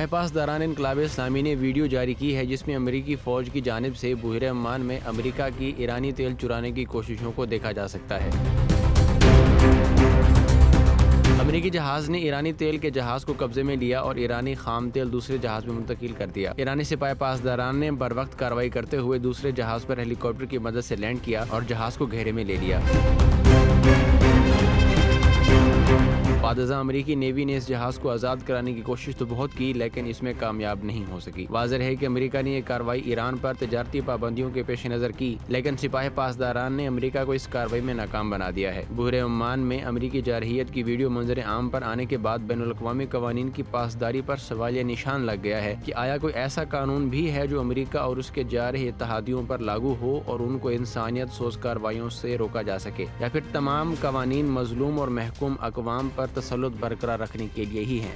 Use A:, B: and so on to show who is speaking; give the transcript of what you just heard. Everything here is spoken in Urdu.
A: سپاہ پاسداران انقلاب اسلامی نے ویڈیو جاری کی ہے جس میں امریکی فوج کی جانب سے بحیرہ عمان میں امریکہ کی ایرانی تیل چرانے کی کوششوں کو دیکھا جا سکتا ہے۔ امریکی جہاز نے ایرانی تیل کے جہاز کو قبضے میں لیا اور ایرانی خام تیل دوسرے جہاز میں منتقل کر دیا۔ ایرانی سپاہ پاسداران نے بروقت کارروائی کرتے ہوئے دوسرے جہاز پر ہیلی کاپٹر کی مدد سے لینڈ کیا اور جہاز کو گھیرے میں لے لیا۔ بعد ازاں امریکی نیوی نے اس جہاز کو آزاد کرانے کی کوشش تو بہت کی لیکن اس میں کامیاب نہیں ہو سکی۔ واضح ہے کہ امریکہ نے یہ کارروائی ایران پر تجارتی پابندیوں کے پیش نظر کی لیکن سپاہ پاسداران نے امریکہ کو اس کارروائی میں ناکام بنا دیا ہے۔ بحیرہ عمان میں امریکی جارحیت کی ویڈیو منظر عام پر آنے کے بعد بین الاقوامی قوانین کی پاسداری پر سوالیہ نشان لگ گیا ہے کہ آیا کوئی ایسا قانون بھی ہے جو امریکہ اور اس کے جارح اتحادیوں پر لاگو ہو اور ان کو انسانیت سوز کارروائیوں سے روکا جا سکے، یا پھر تمام قوانین مظلوم اور محکوم اقوام پر تسلط برقرار رکھنے کے لیے ہی ہیں۔